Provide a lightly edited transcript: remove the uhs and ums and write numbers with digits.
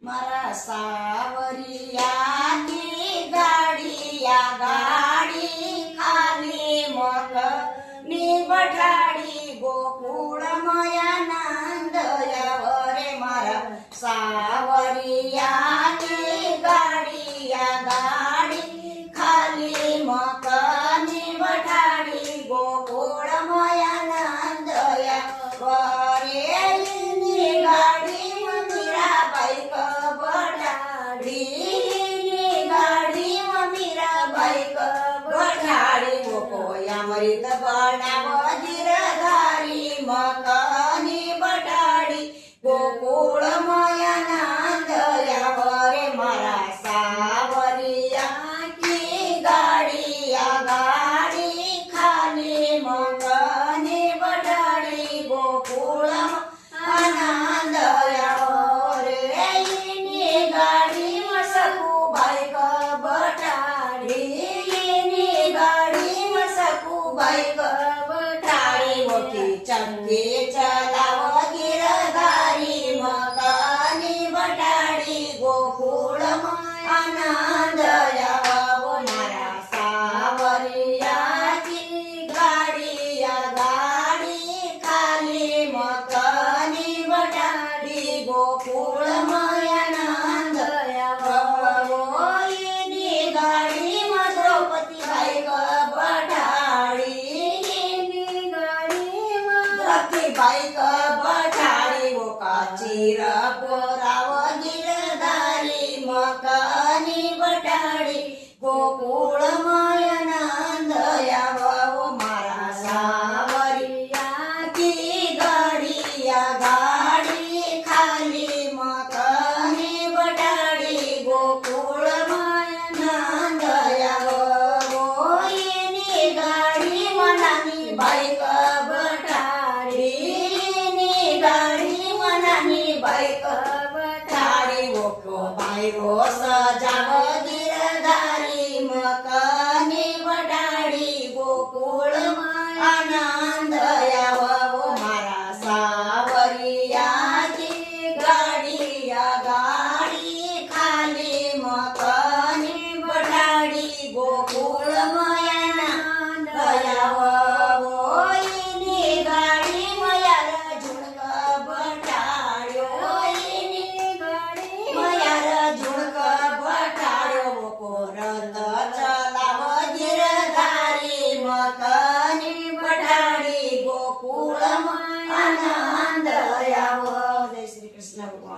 मारा सावरियाची गाडी या गाडी खाली मग निबठाडी गोकुळ मया नंद यावरे मारा सावरियाची गाडी या गाडी खाली मग निबठाडी गोकुळ मया नंद यावरे गाडी मीराबाई बठाडी गाडी मीराबाई बठाडी गोया मरीत बनाव गिरधारी मकनी बठाडी गोकुळ मया नंद यावरे मारा सावरियाची गाडी या गाडी खाली मकनी बठाडी गोकुळ आनंद यावरे इनी गाडी मसकू बाईक बठाडी इनी गाडी मसकू बाईक बठाडी मोठी चंगी चलाव गिरधारी मकनी बठाडी गोकुळ आनंद यावो मारा सावरियाची गाडी या गाडी खाली मकनी बठाडी गोकुळ आनंद यावो इनी गाडी द्रौपदी बाई बठाडी इनी गाडी द्रौपदी बाई बठाडी वो काचीर पोराव गिरधारी मकनी बठाडी गोकुळ आनंद यावो मारा सावरियाची गाडी या गाडी खाली मकनी बठाडी गोकुळ आनंद यावो इनी गाडी मनानी बाईक बठाडी इनी गाडी मनानी बाईक बठाडी वो बाई रोस